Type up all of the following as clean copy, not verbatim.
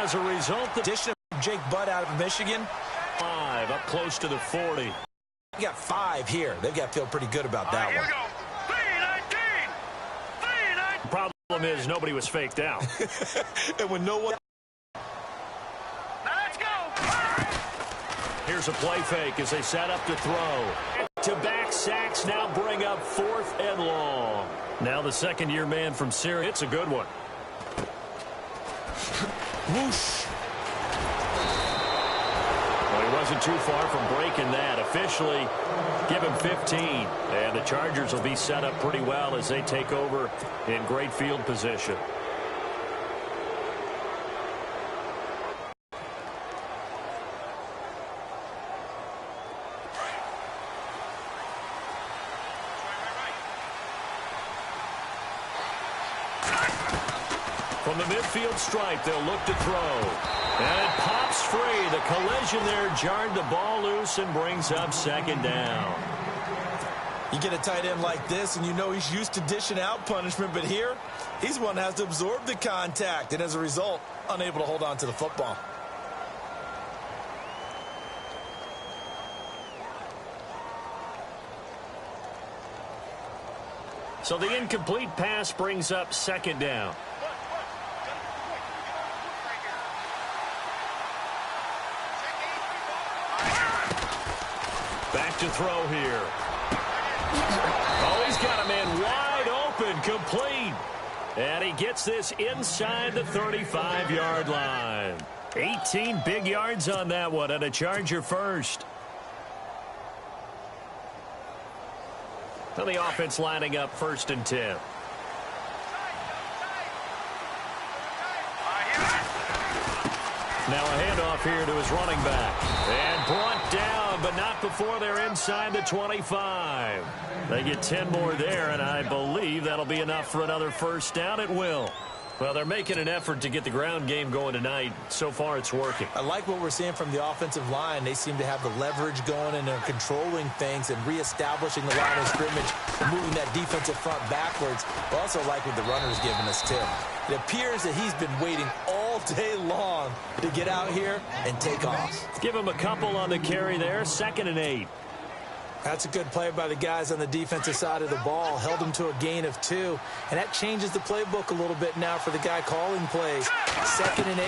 as a result, the addition of Jake Butt out of Michigan. 5 up close to the 40. You got 5 here. They've got to feel pretty good about that one. The problem is nobody was faked out. And when no one... Let's go. Here's a play fake as they set up to throw. To-back sacks now bring up 4th and long. Now the second-year man from Syria. It's a good one. Whoosh. Well, he wasn't too far from breaking that. Officially, give him 15. And the Chargers will be set up pretty well as they take over in great field position. From the midfield stripe, they'll look to throw. And it pops free. The collision there jarred the ball loose and brings up 2nd down. You get a tight end like this, and you know he's used to dishing out punishment, but here, he's one that has to absorb the contact, and as a result, unable to hold on to the football. So the incomplete pass brings up 2nd down. Back to throw here. Oh, he's got a man wide open, complete. And he gets this inside the 35-yard line. 18 big yards on that one, and a Charger first. So the offense lining up 1st and 10. Now a handoff here to his running back. And brought down, but not before they're inside the 25. They get 10 more there, and I believe that'll be enough for another 1st down. It will. Well, they're making an effort to get the ground game going tonight. So far, it's working. I like what we're seeing from the offensive line. They seem to have the leverage going, and they're controlling things and reestablishing the line of scrimmage, moving that defensive front backwards. I also like what the runner's giving us, too. It appears that he's been waiting all day long to get out here and take off. Give him a couple on the carry there. 2nd and 8. That's a good play by the guys on the defensive side of the ball. Held them to a gain of 2. And that changes the playbook a little bit now for the guy calling plays. 2nd and 8.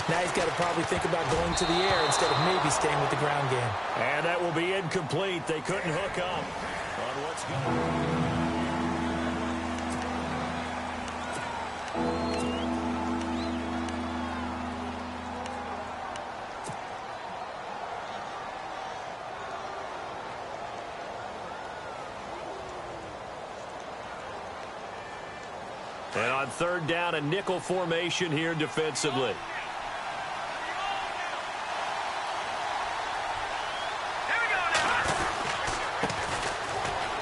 Now he's got to probably think about going to the air instead of maybe staying with the ground game. And that will be incomplete. They couldn't hook up on what's going. And on 3rd down, a nickel formation here defensively.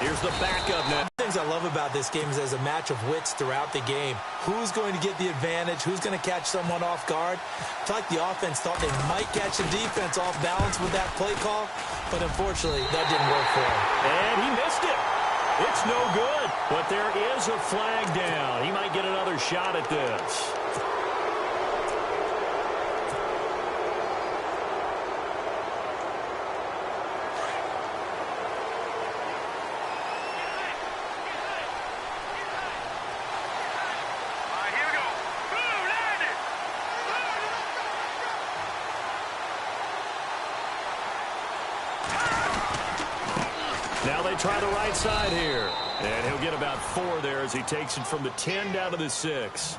Here's the backup now. One of the things I love about this game is there's a match of wits throughout the game. Who's going to get the advantage? Who's going to catch someone off guard? I feel like the offense thought they might catch the defense off balance with that play call, but unfortunately, that didn't work for him. And he missed it. It's no good, but there is a flag down. He might get another shot at this. Now they try the right side here. And he'll get about 4 there as he takes it from the 10 down to the 6.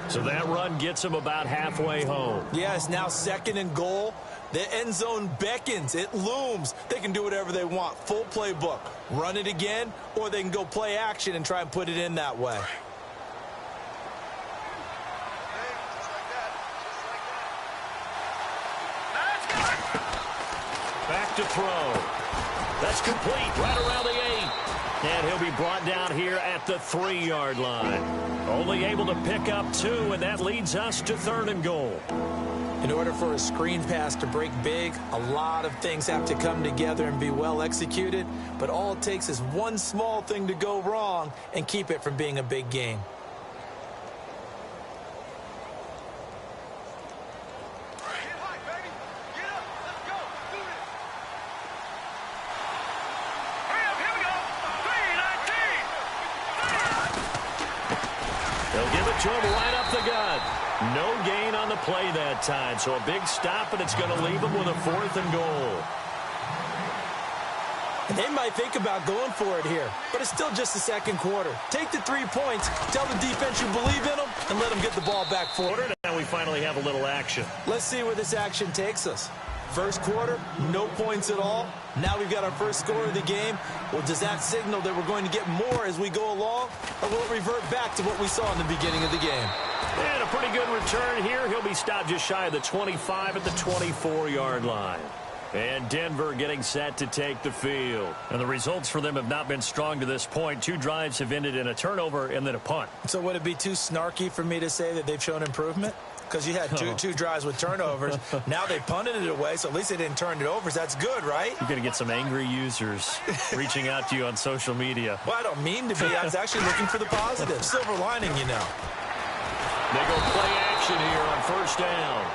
So that run gets him about halfway home. Yeah, it's now 2nd and goal. The end zone beckons. It looms. They can do whatever they want. Full playbook. Run it again, or they can go play action and try and put it in that way. Back to throw. That's complete right around the 8. And he'll be brought down here at the 3-yard line. Only able to pick up 2, and that leads us to 3rd and goal. In order for a screen pass to break big, a lot of things have to come together and be well executed. But all it takes is one small thing to go wrong and keep it from being a big game. it to him right up the gut. No gain on the play that time, so a big stop, and it's going to leave him with a 4th and goal. And they might think about going for it here, but it's still just the second quarter. Take the 3 points, tell the defense you believe in them, and let them get the ball back forward. Now we finally have a little action. Let's see where this action takes us. First quarter, no points at all. Now we've got our first score of the game. Well, does that signal that we're going to get more as we go along, or will it revert back to what we saw in the beginning of the game? And a pretty good return here. He'll be stopped just shy of the 25 at the 24-yard line. And Denver getting set to take the field. And the results for them have not been strong to this point. 2 drives have ended in a turnover and then a punt. So would it be too snarky for me to say that they've shown improvement? Because you had two drives with turnovers. Now they punted it away, so at least they didn't turn it over. So that's good, right? You're going to get some angry users reaching out to you on social media. Well, I don't mean to be. I was actually looking for the positive. Silver lining, you know. They go play action here on first down.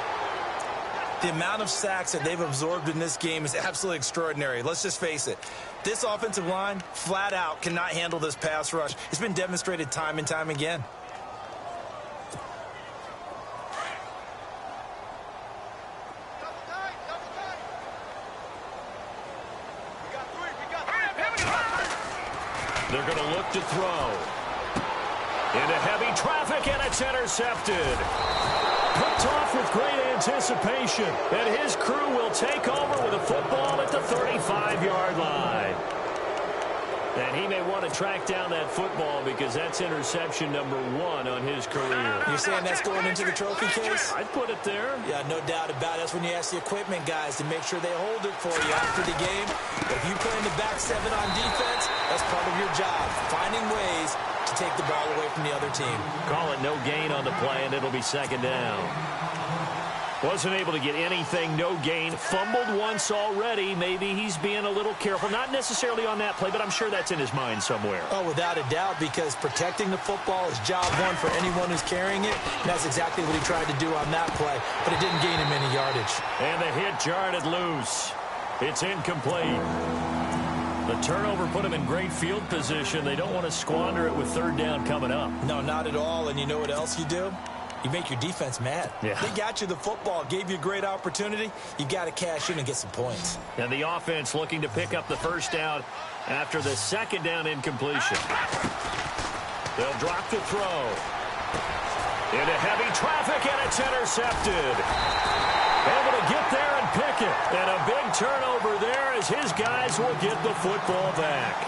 The amount of sacks that they've absorbed in this game is absolutely extraordinary. Let's just face it. This offensive line, flat out, cannot handle this pass rush. It's been demonstrated time and time again. They're going to look to throw. Into heavy traffic, and it's intercepted. Picked off with great anticipation. And his crew will take over with a football at the 35-yard line. And he may want to track down that football because that's interception number 1 on his career. You're saying that's going into the trophy case? I'd put it there. Yeah, no doubt about it. That's when you ask the equipment guys to make sure they hold it for you after the game. But if you play in the back 7 on defense, that's part of your job, finding ways to take the ball away from the other team. Call it no gain on the play, and it'll be second down. Wasn't able to get anything, no gain. Fumbled once already. Maybe he's being a little careful. Not necessarily on that play, but I'm sure that's in his mind somewhere. Oh, without a doubt, because protecting the football is job 1 for anyone who's carrying it. And that's exactly what he tried to do on that play, but it didn't gain him any yardage. And the hit jarred it loose. It's incomplete. The turnover put him in great field position. They don't want to squander it with third down coming up. No, not at all. And you know what else you do? You make your defense mad. Yeah. They got you the football, gave you a great opportunity. You got to cash in and get some points. And the offense looking to pick up the first down after the second down incompletion. They'll drop the throw. Into heavy traffic, and it's intercepted. Able to get there and pick it. And a big turnover there as his guys will get the football back.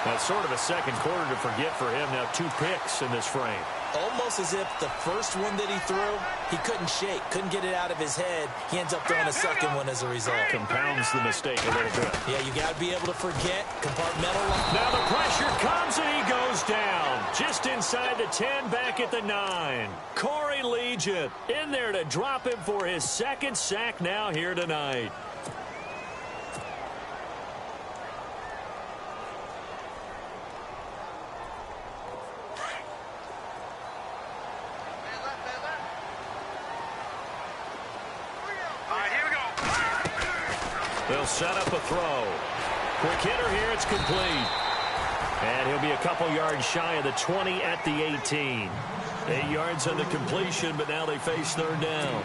That's sort of a second quarter to forget for him. Now 2 picks in this frame. Almost as if the first one that he threw, he couldn't shake, couldn't get it out of his head. He ends up throwing a second one as a result. Compounds the mistake a little bit. Yeah, you got to be able to forget, compartmentalize. Now the pressure comes and he goes down. Just inside the 10, back at the 9. Corey Legion in there to drop him for his second sack now here tonight. They'll set up a throw. Quick hitter here. It's complete. And he'll be a couple yards shy of the 20 at the 18. 8 yards on the completion, but now they face third down.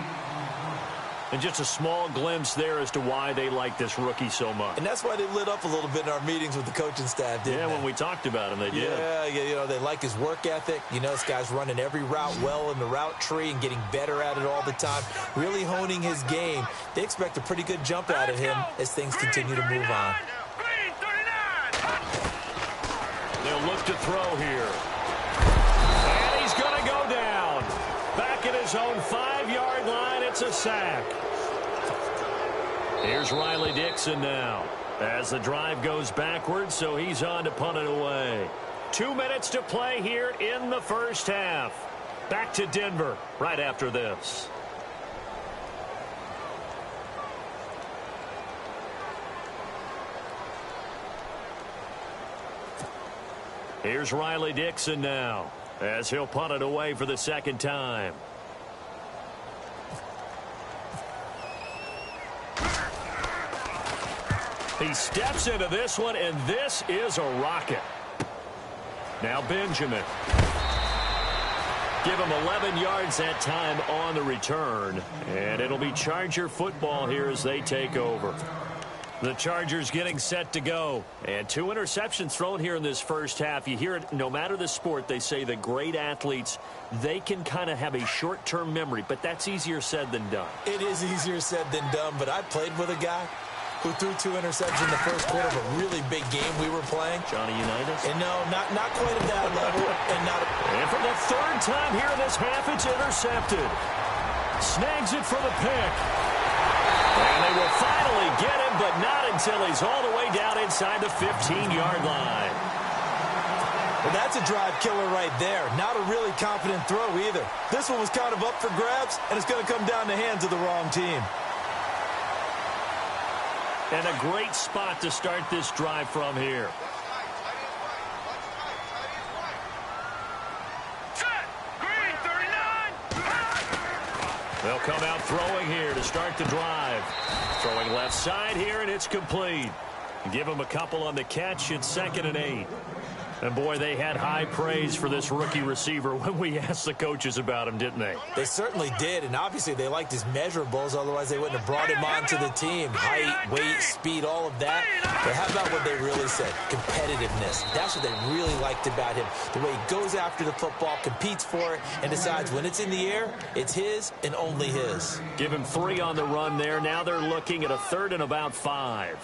And just a small glimpse there as to why they like this rookie so much. And that's why they lit up a little bit in our meetings with the coaching staff, didn't they? Yeah, when we talked about him, they did. Yeah, you know, they like his work ethic. You know, this guy's running every route well in the route tree and getting better at it all the time, really honing his game. They expect a pretty good jump out of him as things continue to move on. They'll look to throw here. And he's going to go down. Back at his own 5-yard line, it's a sack. Here's Riley Dixon now as the drive goes backwards, so he's on to punt it away. 2 minutes to play here in the first half. Back to Denver right after this. Here's Riley Dixon now as he'll punt it away for the second time. He steps into this one, and this is a rocket. Now Benjamin. Give him 11 yards that time on the return. And it'll be Charger football here as they take over. The Chargers getting set to go. And 2 interceptions thrown here in this first half. You hear it, no matter the sport, they say that great athletes, they can kind of have a short-term memory, but that's easier said than done. It is easier said than done, but I played with a guy who threw 2 interceptions in the first quarter of a really big game we were playing. Johnny Unitas? And no, not quite at that level. And for the 3rd time here in this half, it's intercepted. Snags it for the pick. And they will finally get him, but not until he's all the way down inside the 15-yard line. Well, that's a drive killer right there. Not a really confident throw either. This one was kind of up for grabs, and it's going to come down the hands of the wrong team. And a great spot to start this drive from here. They'll come out throwing here to start the drive. Throwing left side here, and it's complete. Give him a couple on the catch. It's 2nd and 8. And, boy, they had high praise for this rookie receiver when we asked the coaches about him, didn't they? They certainly did, and obviously they liked his measurables. Otherwise, they wouldn't have brought him onto the team. Height, weight, speed, all of that. But how about what they really said? Competitiveness. That's what they really liked about him. The way he goes after the football, competes for it, and decides when it's in the air, it's his and only his. Give him 3 on the run there. Now they're looking at a 3rd and about 5.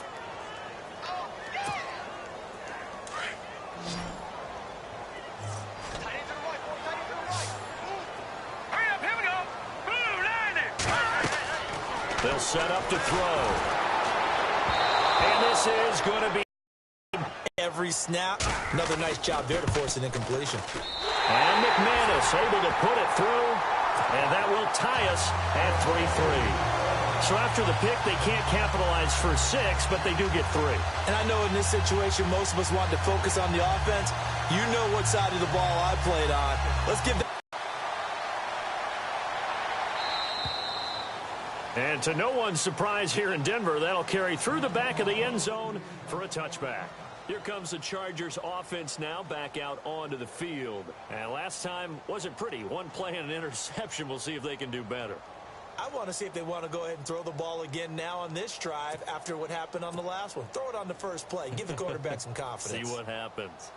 They'll set up to throw. And this is going to be every snap. Another nice job there to force an incompletion. And McManus able to put it through. And that will tie us at 3-3. So after the pick, they can't capitalize for 6, but they do get 3. And I know in this situation, most of us want to focus on the offense. You know what side of the ball I played on. Let's give that. And to no one's surprise here in Denver, that'll carry through the back of the end zone for a touchback. Here comes the Chargers offense now back out onto the field. And last time wasn't pretty. 1 play and an interception. We'll see if they can do better. I want to see if they want to go ahead and throw the ball again now on this drive after what happened on the last one. Throw it on the first play. Give the quarterback some confidence. See what happens.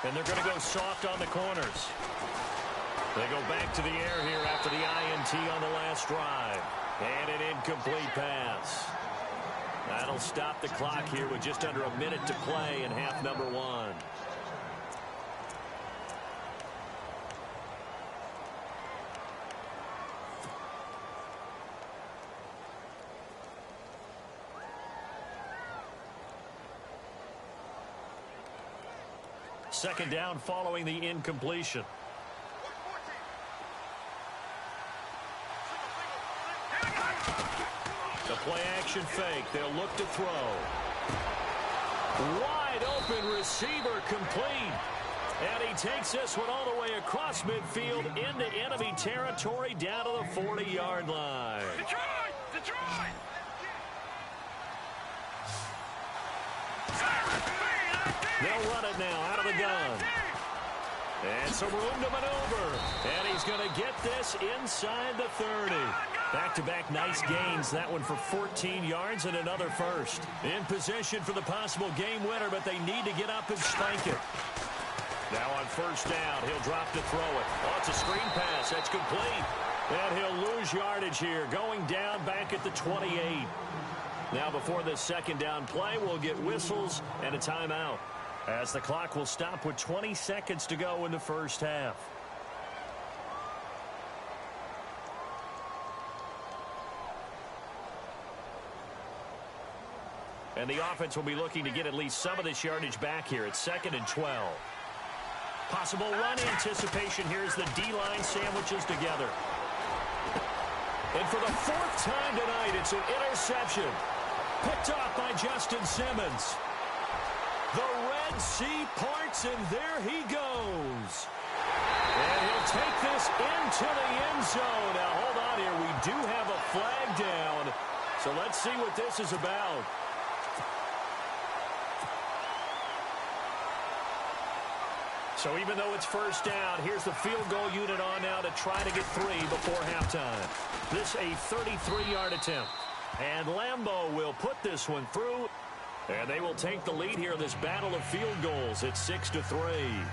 And they're going to go soft on the corners. They go back to the air here after the INT on the last drive. And an incomplete pass. That'll stop the clock here with just under a minute to play in half number 1. Second down following the incompletion. The play action fake. They'll look to throw. Wide open receiver complete. And he takes this one all the way across midfield into enemy territory down to the 40-yard line. Detroit! They'll run it now out of the gun. And some room to maneuver. And he's going to get this inside the 30. Back-to-back nice gains. That one for 14 yards and another first. In position for the possible game winner, but they need to get up and spike it. Now on first down, he'll drop to throw it. Oh, it's a screen pass. That's complete. And he'll lose yardage here, going down back at the 28. Now before this second down play, we'll get whistles and a timeout, as the clock will stop with 20 seconds to go in the first half. And the offense will be looking to get at least some of this yardage back here. It's 2nd and 12. Possible run anticipation here as the D-line sandwiches together. And for the 4th time tonight, it's an interception. Picked off by Justin Simmons. The Red Sea parts, and there he goes. take this into the end zone. Now, hold on here. We do have a flag down. So let's see what this is about. So even though it's first down, here's the field goal unit on now to try to get 3 before halftime. This a 33-yard attempt. And Lambeau will put this one through. And they will take the lead here in this battle of field goals. It's 6-3.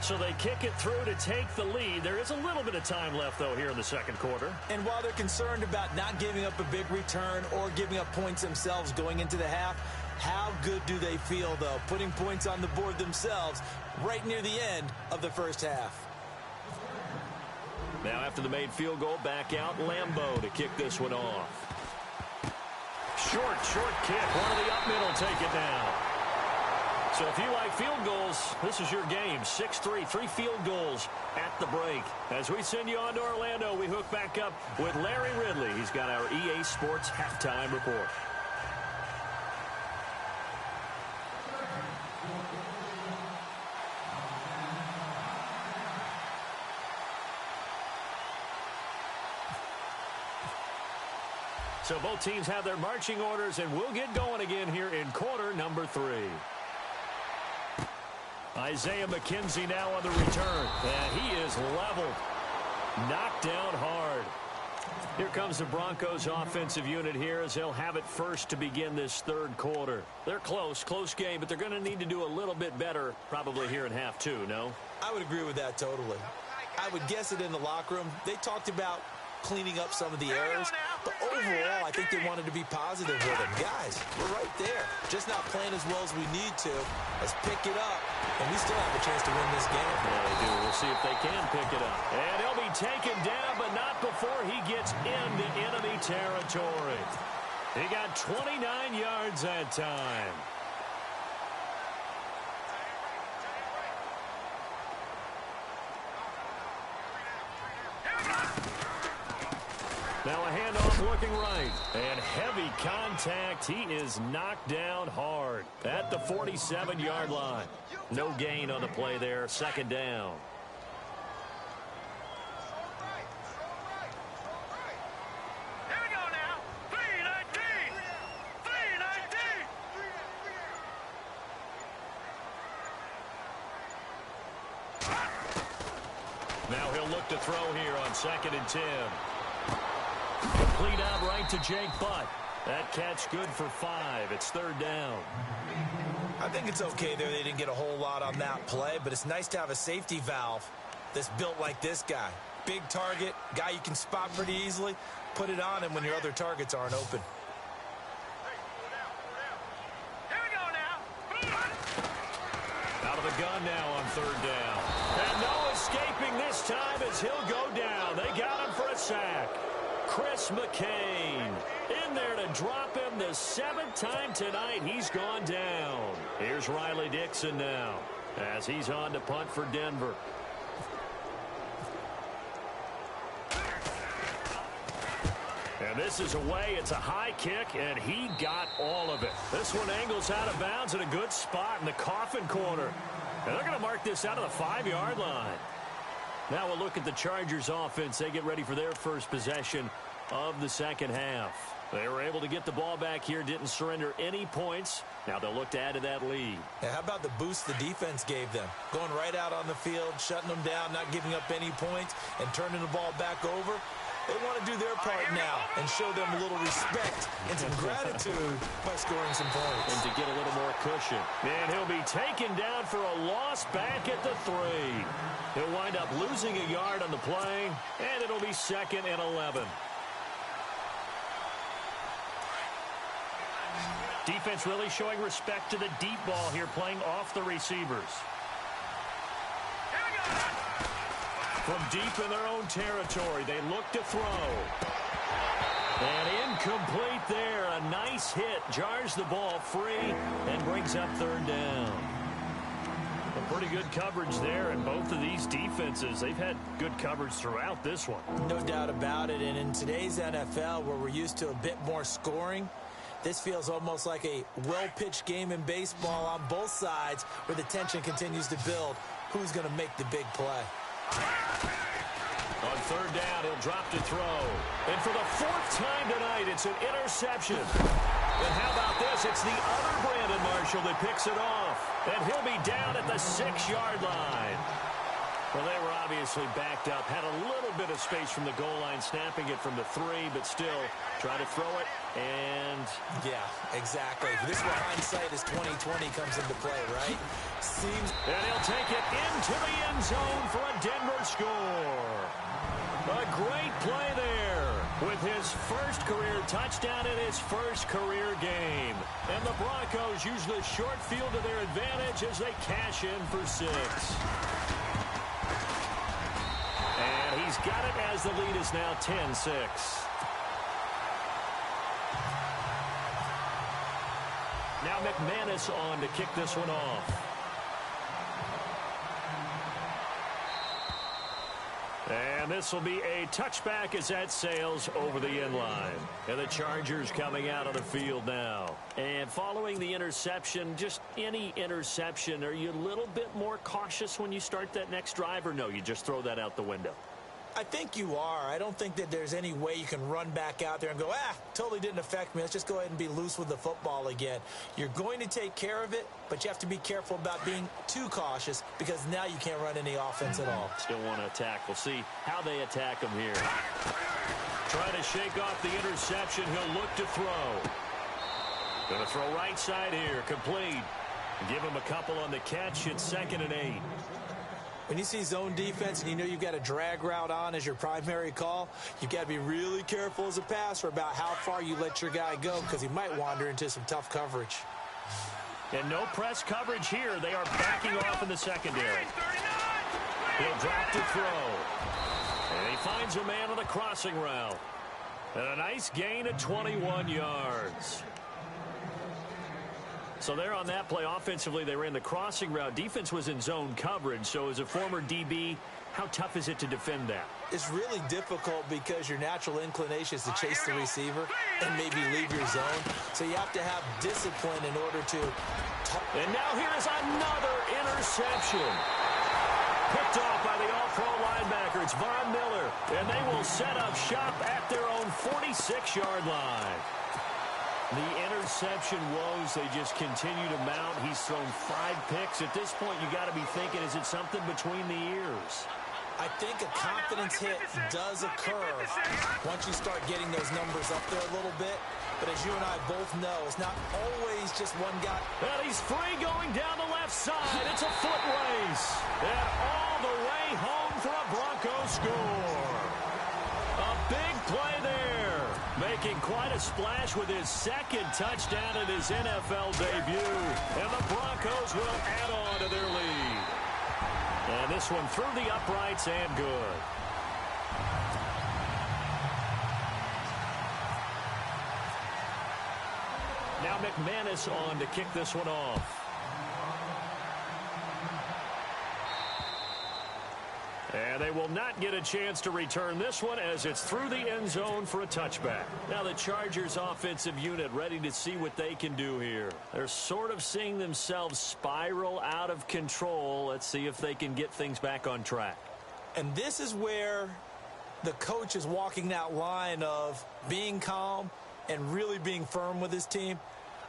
So they kick it through to take the lead. There is a little bit of time left, though, here in the second quarter. And while they're concerned about not giving up a big return or giving up points themselves going into the half, how good do they feel, though, putting points on the board themselves right near the end of the first half? Now, after the made field goal, back out Lambeau to kick this one off. Short kick. One of the up middle take it down. So if you like field goals, this is your game. 6-3, 3 field goals at the break. As we send you on to Orlando, we hook back up with Larry Ridley. He's got our EA Sports halftime report. So both teams have their marching orders, and we'll get going again here in quarter number 3. Isaiah McKenzie now on the return, and he is leveled. Knocked down hard. Here comes the Broncos offensive unit here as they'll have it first to begin this third quarter. They're close game, but they're going to need to do a little bit better probably here in half 2, no? I would agree with that totally. I would guess it in the locker room. They talked about cleaning up some of the errors, but overall, I think they wanted to be positive with them. Guys, we're right there. Just not playing as well as we need to. Let's pick it up, and we still have a chance to win this game. Yeah, they do. We'll see if they can pick it up. And he'll be taken down, but not before he gets into enemy territory. He got 29 yards that time. Now a handoff looking right. And heavy contact. He is knocked down hard at the 47-yard line. No gain on the play there. Second down. Here we go now. 319. 319. Now he'll look to throw here on 2nd and 10. Complete out right to Jake Butt. That catch good for 5. It's 3rd down. I think it's okay there. They didn't get a whole lot on that play, but it's nice to have a safety valve that's built like this guy. Big target, guy you can spot pretty easily. Put it on him when your other targets aren't open. Here we go now. Out of the gun now on 3rd down. And no escaping this time as he'll go down. They got him for a sack. Chris McCain in there to drop him the 7th time tonight. He's gone down. Here's Riley Dixon now as he's on to punt for Denver. And this is away. It's a high kick, and he got all of it. This one angles out of bounds in a good spot in the coffin corner. And they're going to mark this out of the 5-yard line. Now we'll look at the Chargers offense. They get ready for their first possession of the second half. They were able to get the ball back here, didn't surrender any points. Now they'll look to add to that lead. Yeah, how about the boost the defense gave them? Going right out on the field, shutting them down, not giving up any points, and turning the ball back over. They want to do their part now and show them a little respect and some gratitude by scoring some points. And to get a little more cushion. And he'll be taken down for a loss back at the 3. He'll wind up losing a yard on the play, and it'll be 2nd and 11. Defense really showing respect to the deep ball here, playing off the receivers. From deep in their own territory, they look to throw. And incomplete there. A nice hit. Jars the ball free and brings up 3rd down. A pretty good coverage there, and both of these defenses, they've had good coverage throughout this one. No doubt about it. And in today's NFL, where we're used to a bit more scoring, this feels almost like a well-pitched game in baseball on both sides where the tension continues to build. Who's going to make the big play? third down, he'll drop to throw. And for the fourth time tonight, it's an interception. And how about this? It's the other Brandon Marshall that picks it off. And he'll be down at the 6-yard line. Well, they were obviously backed up, had a little bit of space from the goal line, snapping it from the 3, but still try to throw it, and... Yeah, exactly. This is where hindsight is 20/20 comes into play, right? Seems... And he'll take it into the end zone for a Denver score. A great play there with his first career touchdown in his first career game. And the Broncos use the short field to their advantage as they cash in for 6. And he's got it as the lead is now 10-6. Now McManus on to kick this one off. And this will be a touchback as that sails over the end line. And the Chargers coming out on the field now. And following the interception, just any interception, are you a little bit more cautious when you start that next drive, or no, you just throw that out the window? I think you are. I don't think that there's any way you can run back out there and go, totally didn't affect me. Let's just go ahead and be loose with the football again. You're going to take care of it, but you have to be careful about being too cautious because now you can't run any offense at all. Still want to attack. We'll see how they attack him here. Trying to shake off the interception. He'll look to throw. Going to throw right side here. Complete. Give him a couple on the catch. It's 2nd and 8. When you see zone defense and you know you've got a drag route on as your primary call, you've got to be really careful as a passer about how far you let your guy go because he might wander into some tough coverage. And no press coverage here. They are backing off in the secondary. He'll drop to throw. And he finds a man on the crossing route. And a nice gain of 21 yards. So they're on that play. Offensively, they ran the crossing route. Defense was in zone coverage. So as a former DB, how tough is it to defend that? It's really difficult because your natural inclination is to chase the receiver and maybe leave your zone. So you have to have discipline in order to... And now here's another interception. Picked off by the all-pro linebacker. It's Von Miller. And they will set up shop at their own 46-yard line. The interception woes, they just continue to mount. He's thrown 5 picks. At this point, you got to be thinking, is it something between the ears? I think a confidence hit does occur once you start getting those numbers up there a little bit. But as you and I both know, it's not always just one guy. And he's free going down the left side. It's a foot race. And all the way home for a Broncos score. A big play there. Making quite a splash with his 2nd touchdown in his NFL debut. And the Broncos will add on to their lead. And this one through the uprights and good. Now McManus on to kick this one off. And they will not get a chance to return this one as it's through the end zone for a touchback. Now the Chargers offensive unit ready to see what they can do here. They're sort of seeing themselves spiral out of control. Let's see if they can get things back on track. And this is where the coach is walking that line of being calm and really being firm with his team.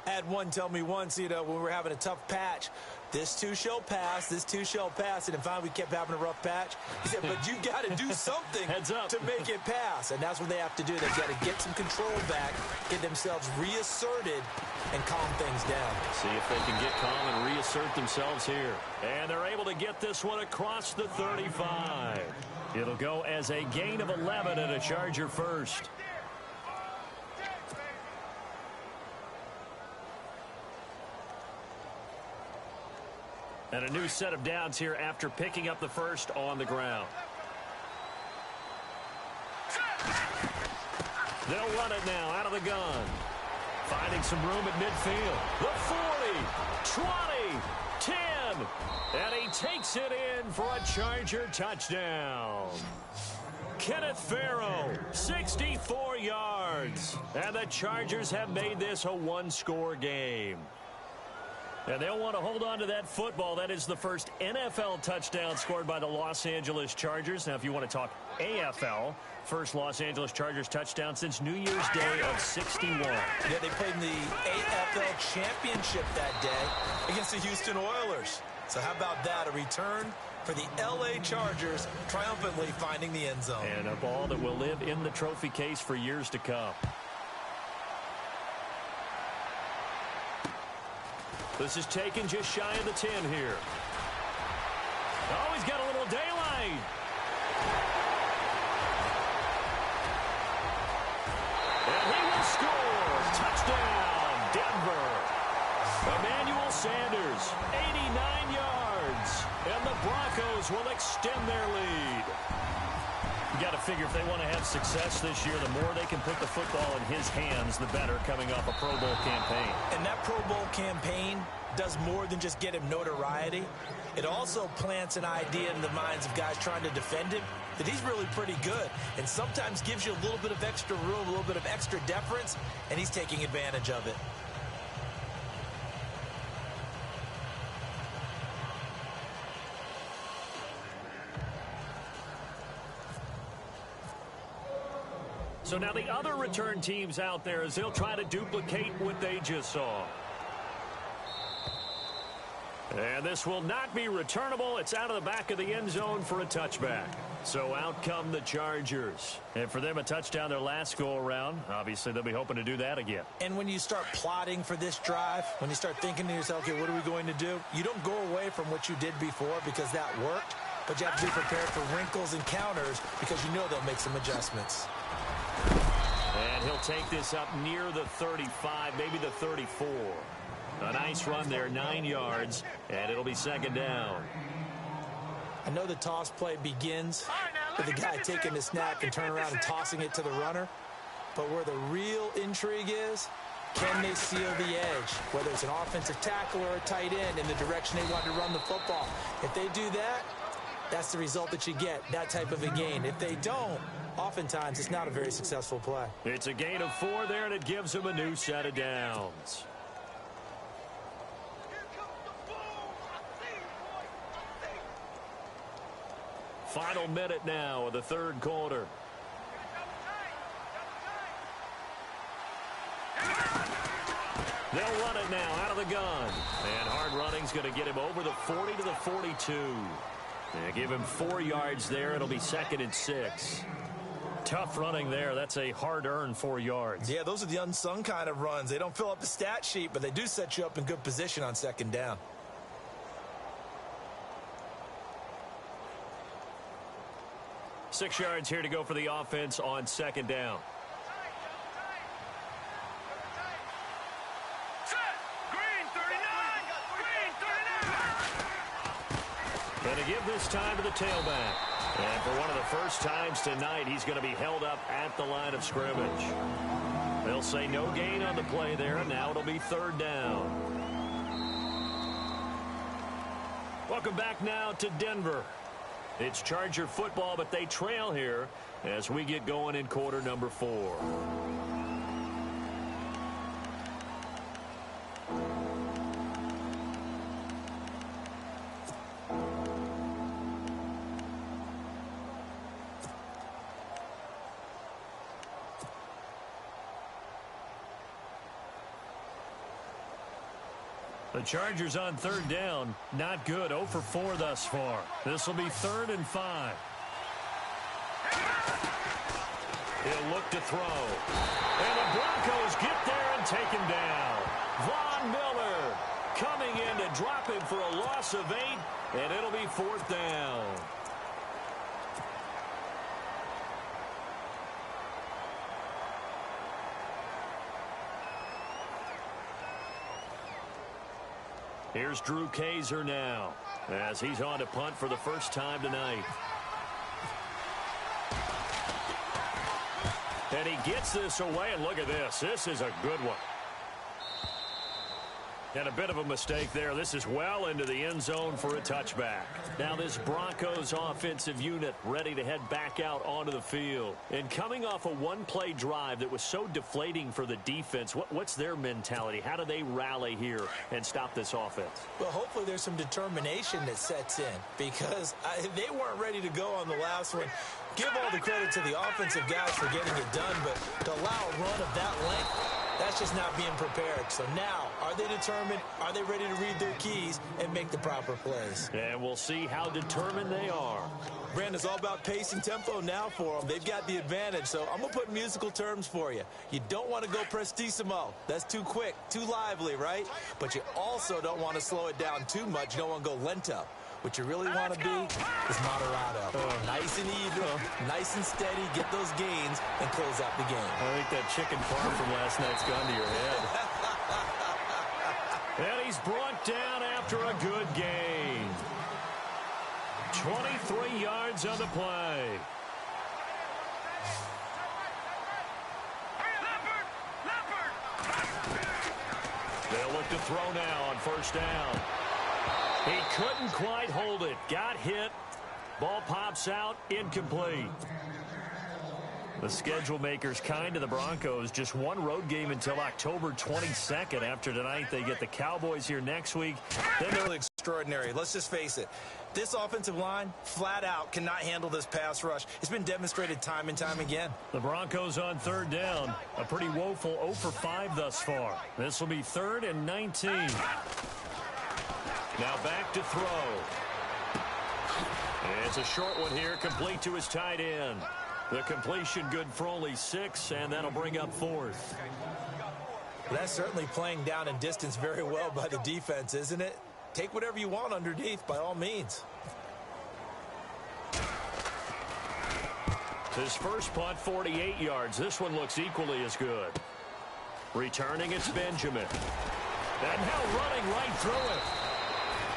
I had one tell me once, when we were having a tough patch, this too shall pass, this too shall pass. And finally we kept having a rough patch. He said, but you got to do something Heads up. to make it pass. And that's what they have to do. They've got to get some control back, get themselves reasserted, and calm things down. See if they can get calm and reassert themselves here. And they're able to get this one across the 35. It'll go as a gain of 11 and a Charger first. And a new set of downs here after picking up the first on the ground. They'll run it now out of the gun. Finding some room at midfield. The 40, 20, 10. And he takes it in for a Charger touchdown. Kenneth Farrow, 64 yards. And the Chargers have made this a one-score game. And they'll want to hold on to that football. That is the first NFL touchdown scored by the Los Angeles Chargers. Now, if you want to talk AFL, first Los Angeles Chargers touchdown since New Year's Day of '61. Yeah, they played in the AFL Championship that day against the Houston Oilers. So how about that, a return for the L.A. Chargers, triumphantly finding the end zone. And a ball that will live in the trophy case for years to come. This is taken just shy of the 10 here. Oh, he's got a little daylight. And he will score. Touchdown, Denver. Emmanuel Sanders, 89 yards. And the Broncos will extend their lead. You got to figure if they want to have success this year, the more they can put the football in his hands, the better, coming off a Pro Bowl campaign. And that Pro Bowl campaign does more than just get him notoriety. It also plants an idea in the minds of guys trying to defend him that he's really pretty good, and sometimes gives you a little bit of extra room, a little bit of extra deference, and he's taking advantage of it. So now the other return teams out there, as they'll try to duplicate what they just saw. And this will not be returnable. It's out of the back of the end zone for a touchback. So out come the Chargers. And for them, a touchdown their last go-around. Obviously, they'll be hoping to do that again. And when you start plotting for this drive, when you start thinking to yourself, okay, what are we going to do? You don't go away from what you did before because that worked. But you have to be prepared for wrinkles and counters because you know they'll make some adjustments. And he'll take this up near the 35, maybe the 34. A nice run there, 9 yards, and it'll be second down. I know the toss play begins with the guy taking the snap and turn around and tossing it to the runner. But where the real intrigue is, can they seal the edge? Whether it's an offensive tackle or a tight end in the direction they want to run the football. If they do that, that's the result that you get, that type of a gain. If they don't, oftentimes it's not a very successful play. It's a gain of 4 there, and it gives them a new set of downs. Final minute now of the third quarter. They'll run it now out of the gun. And hard running's going to get him over the 40 to the 42. They give him 4 yards there. It'll be second and 6. Tough running there. That's a hard-earned 4 yards. Yeah, those are the unsung kind of runs. They don't fill up the stat sheet, but they do set you up in good position on second down. Six yards here to go for the offense on second down. Green 39! Green 39! And to give this time to the tailback. And for one of the first times tonight, he's going to be held up at the line of scrimmage. They'll say no gain on the play there, and now it'll be third down. Welcome back now to Denver. It's Charger football, but they trail here as we get going in quarter number 4. The Chargers on third down, not good, 0 for 4 thus far. This will be 3rd and 5. He'll look to throw. And the Broncos get there and take him down. Von Miller coming in to drop him for a loss of 8, and it'll be 4th down. Here's Drew Kaiser now as he's on to punt for the first time tonight. And he gets this away, and look at this. This is a good one. And a bit of a mistake there. This is well into the end zone for a touchback. Now this Broncos offensive unit ready to head back out onto the field. And coming off a one-play drive that was so deflating for the defense, what's their mentality? How do they rally here and stop this offense? Well, hopefully there's some determination that sets in because they weren't ready to go on the last one. Give all the credit to the offensive guys for getting it done, but to allow a run of that length, that's just not being prepared. So now, are they determined? Are they ready to read their keys and make the proper plays? And we'll see how determined they are. Brandon, it's all about pace and tempo now for them. They've got the advantage, so I'm going to put musical terms for you. You don't want to go prestissimo. That's too quick, too lively, right? But you also don't want to slow it down too much. You don't want to go lento. What you really want to be is moderato. Nice and even, nice and steady, get those gains, and close out the game. I think that chicken farm from last night's gone to your head. And he's brought down after a good gain. 23 yards on the play. They'll look to throw now on first down. He couldn't quite hold it. Got hit. Ball pops out. Incomplete. The schedule makers kind to the Broncos. Just one road game until October 22nd. After tonight, they get the Cowboys here next week. Then they're extraordinary. Let's just face it. This offensive line, flat out, cannot handle this pass rush. It's been demonstrated time and time again. The Broncos on third down. A pretty woeful 0 for 5 thus far. This will be 3rd and 19. Now back to throw. It's a short one here, complete to his tight end. The completion good for only 6, and that'll bring up 4th. That's certainly playing down in distance very well by the defense, isn't it? Take whatever you want underneath, by all means. His first punt, 48 yards. This one looks equally as good. Returning, it's Benjamin. And now running right through it.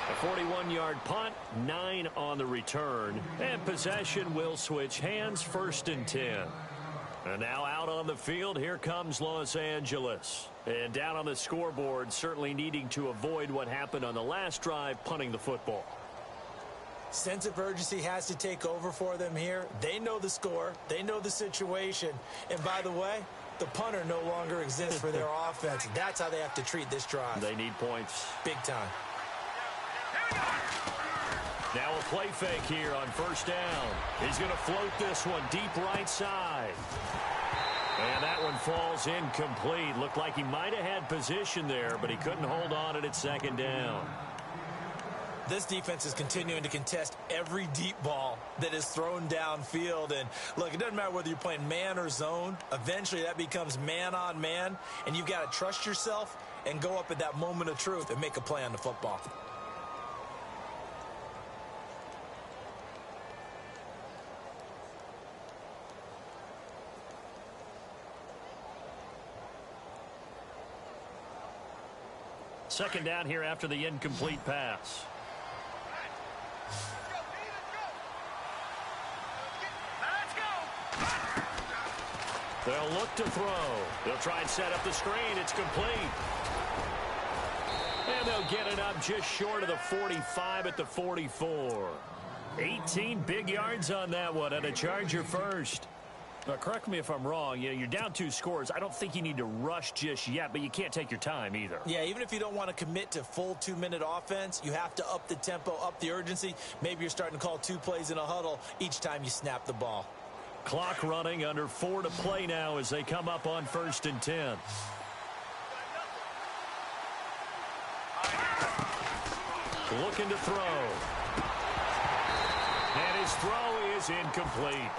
A 41-yard punt, 9 on the return. And possession will switch hands, 1st and 10. And now out on the field, here comes Los Angeles. And down on the scoreboard, certainly needing to avoid what happened on the last drive, punting the football. Sense of urgency has to take over for them here. They know the score. They know the situation. And by the way, the punter no longer exists for their offense. That's how they have to treat this drive. They need points. Big time. Now a play fake here on first down. He's going to float this one deep right side. And that one falls incomplete. Looked like he might have had position there, but he couldn't hold on at 2nd down. This defense is continuing to contest every deep ball that is thrown downfield. And look, it doesn't matter whether you're playing man or zone. Eventually that becomes man on man. And you've got to trust yourself and go up at that moment of truth and make a play on the football. Second down here after the incomplete pass. They'll look to throw. They'll try and set up the screen. It's complete. And they'll get it up just short of the 45 at the 44. 18 big yards on that one, and a Charger first. Now, correct me if I'm wrong. You're down 2 scores. I don't think you need to rush just yet, but you can't take your time either. Yeah, even if you don't want to commit to full 2-minute offense, you have to up the tempo, up the urgency. Maybe you're starting to call 2 plays in a huddle each time you snap the ball. Clock running, under 4 to play now as they come up on 1st and 10. Looking to throw. And his throw is incomplete.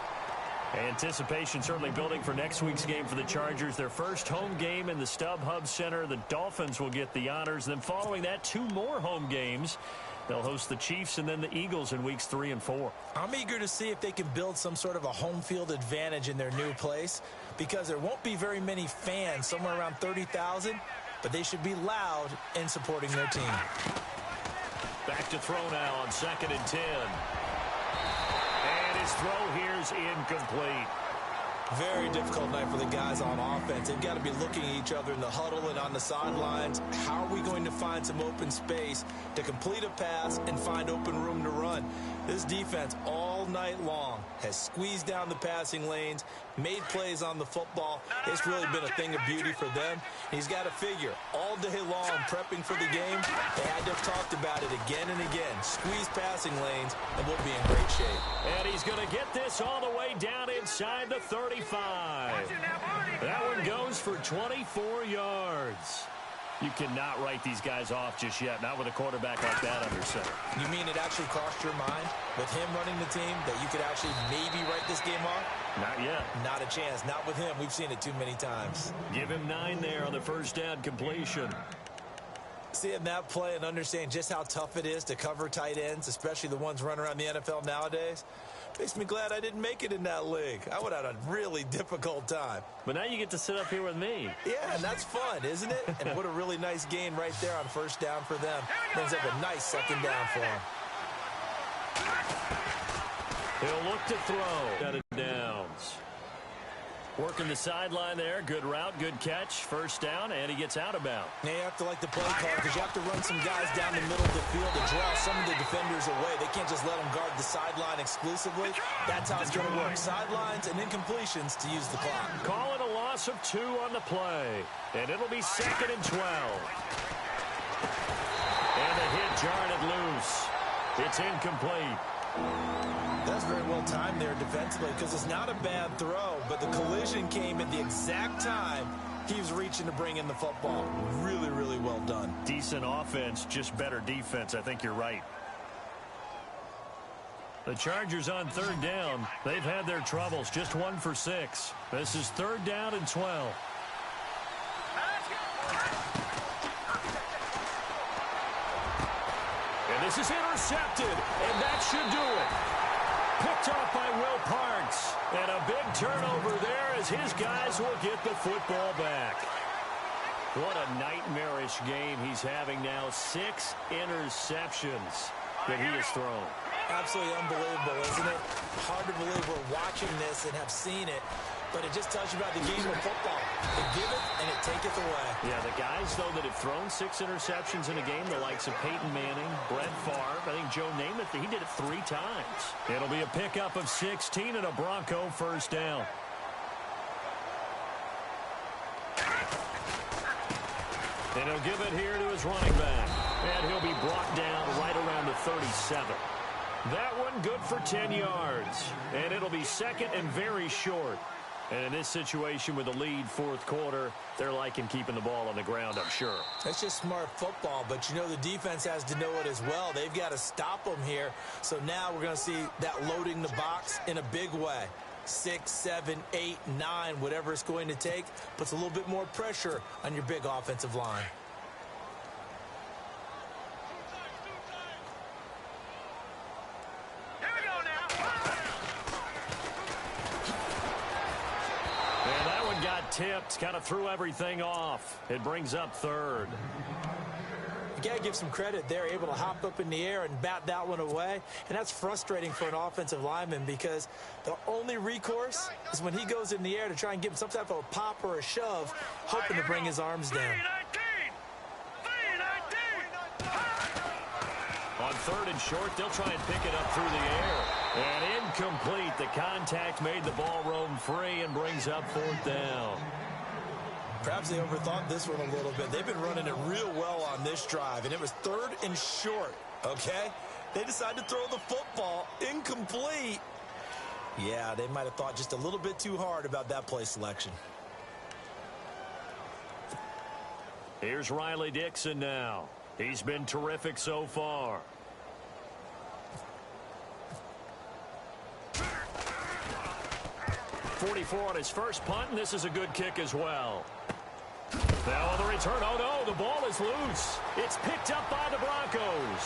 Anticipation certainly building for next week's game for the Chargers. Their first home game in the StubHub Center. The Dolphins will get the honors. Then following that, 2 more home games. They'll host the Chiefs and then the Eagles in weeks 3 and 4. I'm eager to see if they can build some sort of a home field advantage in their new place, because there won't be very many fans, somewhere around 30,000, but they should be loud in supporting their team. Back to throw now on 2nd and 10. And his throw here is incomplete. Very difficult night for the guys on offense. They've got to be looking at each other in the huddle and on the sidelines. How are we going to find some open space to complete a pass and find open room to run? This defense all night long has squeezed down the passing lanes, made plays on the football. It's really been a thing of beauty for them. He's got to figure all day long prepping for the game. They had to have talked about it again and again. Squeeze passing lanes and we'll be in great shape. And he's going to get this all the way down inside the 35. That one goes for 24 yards. You cannot write these guys off just yet, not with a quarterback like that under center. You mean it actually crossed your mind with him running the team that you could actually maybe write this game off? Not yet. Not a chance. Not with him. We've seen it too many times. Give him 9 there on the first down completion. Seeing that play and understand just how tough it is to cover tight ends, especially the ones running around the NFL nowadays, makes me glad I didn't make it in that league. I would have had a really difficult time. But now you get to sit up here with me. Yeah, and that's fun, isn't it? And what a really nice gain right there on first down for them. Brings up a nice second down for him. He'll look to throw. Out of downs. Working the sideline there. Good route, good catch. First down, and he gets out of bounds. Now you have to like the play call because you have to run some guys down the middle of the field to draw some of the defenders away. They can't just let them guard the sideline exclusively. That's how it's going to work. Sidelines and incompletions to use the clock. Calling a loss of 2 on the play. And it'll be 2nd and 12. And the hit jarred it loose. It's incomplete. That's very well timed there defensively because it's not a bad throw, but the collision came at the exact time he was reaching to bring in the football. Really, really well done. Decent offense, just better defense. I think you're right. The Chargers on 3rd down. They've had their troubles. Just 1 for 6. This is 3rd down and 12. And this is intercepted, and that should do it. Picked off by Will Parks. And a big turnover there as his guys will get the football back. What a nightmarish game he's having now. 6 interceptions that he has thrown. Absolutely unbelievable, isn't it? Hard to believe we're watching this and have seen it, but it just tells you about the game of football. It giveth and it taketh away. Yeah, the guys, though, that have thrown 6 interceptions in a game, the likes of Peyton Manning, Brett Favre, I think Joe Namath, he did it 3 times. It'll be a pickup of 16 and a Bronco first down. And he'll give it here to his running back. And he'll be brought down right around the 37. That one good for 10 yards. And it'll be 2nd and very short. And in this situation with the lead 4th quarter, they're liking keeping the ball on the ground, I'm sure. That's just smart football, but you know the defense has to know it as well. They've got to stop them here. So now we're going to see that loading the box in a big way. 6, 7, 8, 9, whatever it's going to take, puts a little bit more pressure on your big offensive line. Tipped, kind of threw everything off. It brings up 3rd. You got to give some credit. They're able to hop up in the air and bat that one away. And that's frustrating for an offensive lineman because the only recourse is when he goes in the air to try and give him some type of a pop or a shove, hoping to bring his arms down. On 3rd and short, they'll try and pick it up through the air. And incomplete. The contact made the ball roam free and brings up 4th down. Perhaps they overthought this one a little bit. They've been running it real well on this drive, and it was 3rd and short, okay? They decided to throw the football incomplete. Yeah, they might have thought just a little bit too hard about that play selection. Here's Riley Dixon now. He's been terrific so far. .44 on his first punt, and this is a good kick as well. Now on the return, oh no, the ball is loose. It's picked up by the Broncos.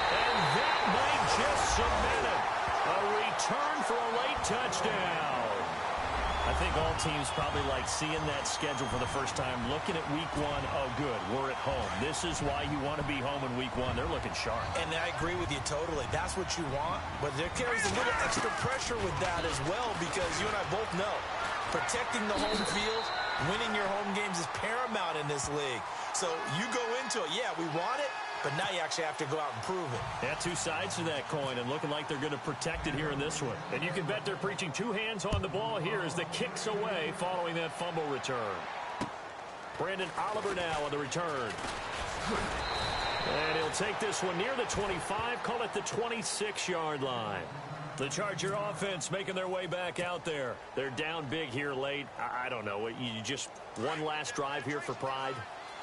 And that might just cement it. A return for a late touchdown. I think all teams probably like seeing that schedule for the first time, looking at week 1. Oh, good, we're at home. This is why you want to be home in week 1. They're looking sharp. And I agree with you totally. That's what you want. But there carries a little extra pressure with that as well because you and I both know Protecting the home field, winning your home games is paramount in this league. So you go into it, yeah, we want it, but now you actually have to go out and prove it. Yeah, two sides to that coin, and looking like they're going to protect it here in this one. And you can bet they're preaching two hands on the ball here as the kick's away following that fumble return. Brandon Oliver now on the return. And he'll take this one near the 25, call it the 26-yard line. The Charger offense making their way back out there. They're down big here late. I don't know. You just one last drive here for pride?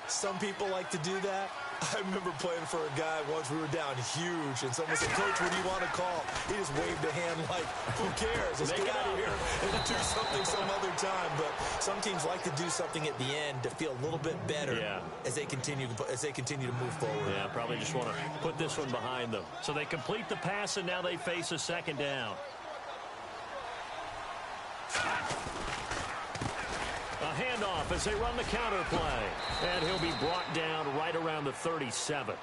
Some people like to do that. I remember playing for a guy once. We were down huge, and someone said, "Coach, what do you want to call?" He just waved a hand like, "Who cares? Let's get out of here and do something some other time." But some teams like to do something at the end to feel a little bit better as they continue to move forward. Yeah, probably just want to put this one behind them. So they complete the pass, and now they face a second down. A handoff as they run the counter play. And he'll be brought down right around the 37.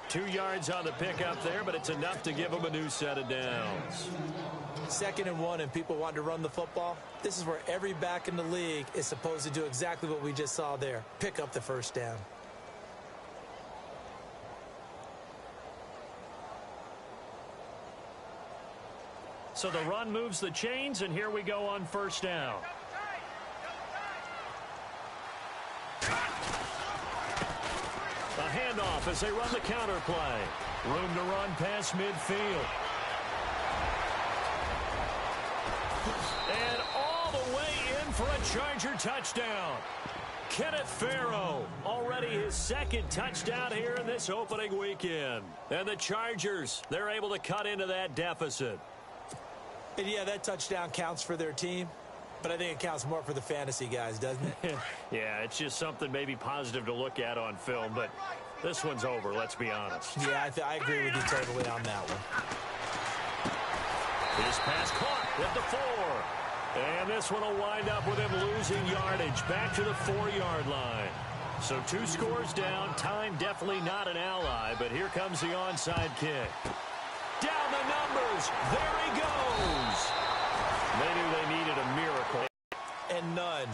2 yards on the pickup there, but it's enough to give him a new set of downs. 2nd and 1, and people want to run the football. This is where every back in the league is supposed to do exactly what we just saw there. Pick up the first down. So the run moves the chains, and here we go on first down. A handoff as they run the counter play. Room to run past midfield. And all the way in for a Charger touchdown. Kenneth Farrow, already his 2nd touchdown here in this opening weekend. And the Chargers, they're able to cut into that deficit. And yeah, that touchdown counts for their team. But I think it counts more for the fantasy guys, doesn't it? Yeah, it's just something maybe positive to look at on film, but this one's over, let's be honest. Yeah, I agree with you totally on that one. His pass caught at the 4. And this one will wind up with him losing yardage back to the 4-yard line. So 2 scores down, time definitely not an ally, but here comes the onside kick. Down the numbers, there he goes. They knew they needed a miracle. And none.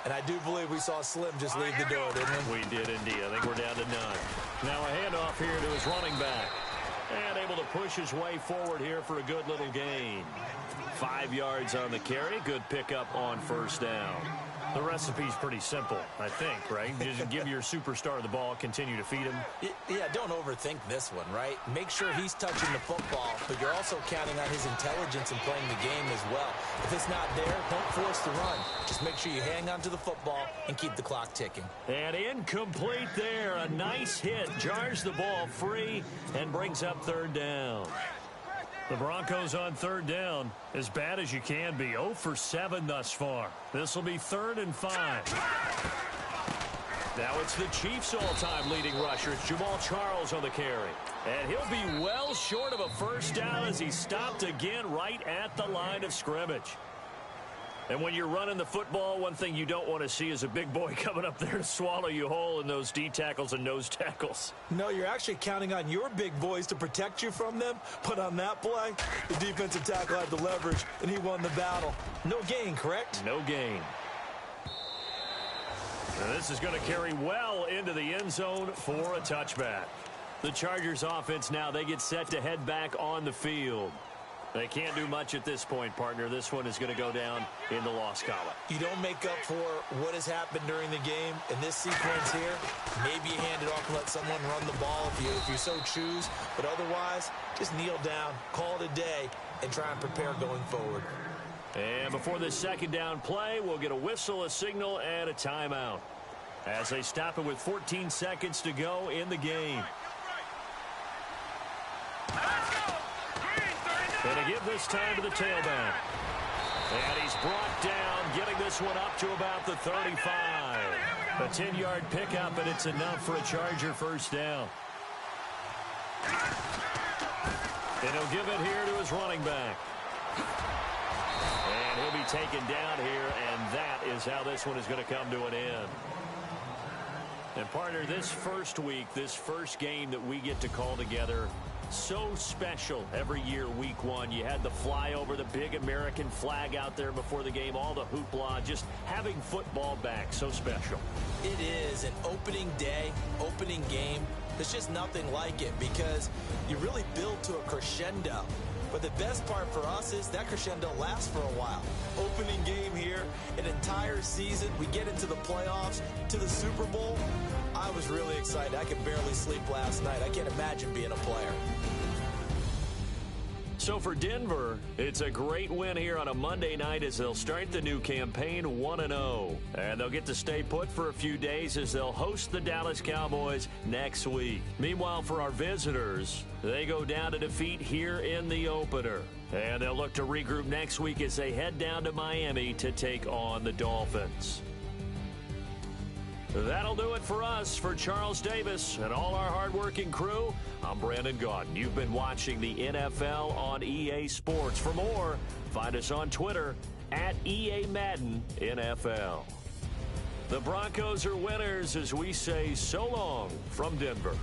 And I do believe we saw Slim just leave the door, didn't we? We did indeed. I think we're down to none. Now a handoff here to his running back. And able to push his way forward here for a good little gain. 5 yards on the carry. Good pickup on first down. The recipe's pretty simple, I think, right? Just give your superstar the ball, continue to feed him. Yeah, don't overthink this one, right? Make sure he's touching the football, but you're also counting on his intelligence in playing the game as well. If it's not there, don't force the run. Just make sure you hang on to the football and keep the clock ticking. And incomplete there. A nice hit. Jars the ball free and brings up 3rd down. The Broncos on 3rd down, as bad as you can be. 0 for 7 thus far. This will be 3rd and 5. Now it's the Chiefs' all-time leading rusher. It's Jamal Charles on the carry. And he'll be well short of a first down as he's stopped again right at the line of scrimmage. And when you're running the football, one thing you don't want to see is a big boy coming up there to swallow you whole in those D tackles and nose tackles. No, you're actually counting on your big boys to protect you from them. But on that play, the defensive tackle had the leverage, and he won the battle. No gain, correct? No gain. And this is going to carry well into the end zone for a touchback. The Chargers offense now, they get set to head back on the field. They can't do much at this point, partner. This one is going to go down in the loss column. You don't make up for what has happened during the game. In this sequence here, maybe you hand it off and let someone run the ball if you so choose. But otherwise, just kneel down, call it a day, and try and prepare going forward. And before this 2nd down play, we'll get a whistle, a signal, and a timeout as they stop it with 14 seconds to go in the game. And to give this time to the tailback. And he's brought down, getting this one up to about the 35. A 10-yard pickup, and it's enough for a Charger first down. And he'll give it here to his running back. And he'll be taken down here, and that is how this one is going to come to an end. And, partner, this first week, this first game that we get to call together, So special every year, week one. You had the flyover, the big American flag out there before the game, all the hoopla, just having football back, so special. It is an opening day, opening game. There's just nothing like it because you really build to a crescendo. But the best part for us is that crescendo lasts for a while. Opening game here, an entire season. We get into the playoffs, to the Super Bowl. I was really excited. I could barely sleep last night. I can't imagine being a player. So for Denver, it's a great win here on a Monday night as they'll start the new campaign 1-0. And they'll get to stay put for a few days as they'll host the Dallas Cowboys next week. Meanwhile, for our visitors, they go down to defeat here in the opener. And they'll look to regroup next week as they head down to Miami to take on the Dolphins. That'll do it for us. For Charles Davis and all our hardworking crew, I'm Brandon Gaudin. You've been watching the NFL on EA Sports. For more, find us on Twitter at EA Madden NFL. The Broncos are winners as we say so long from Denver.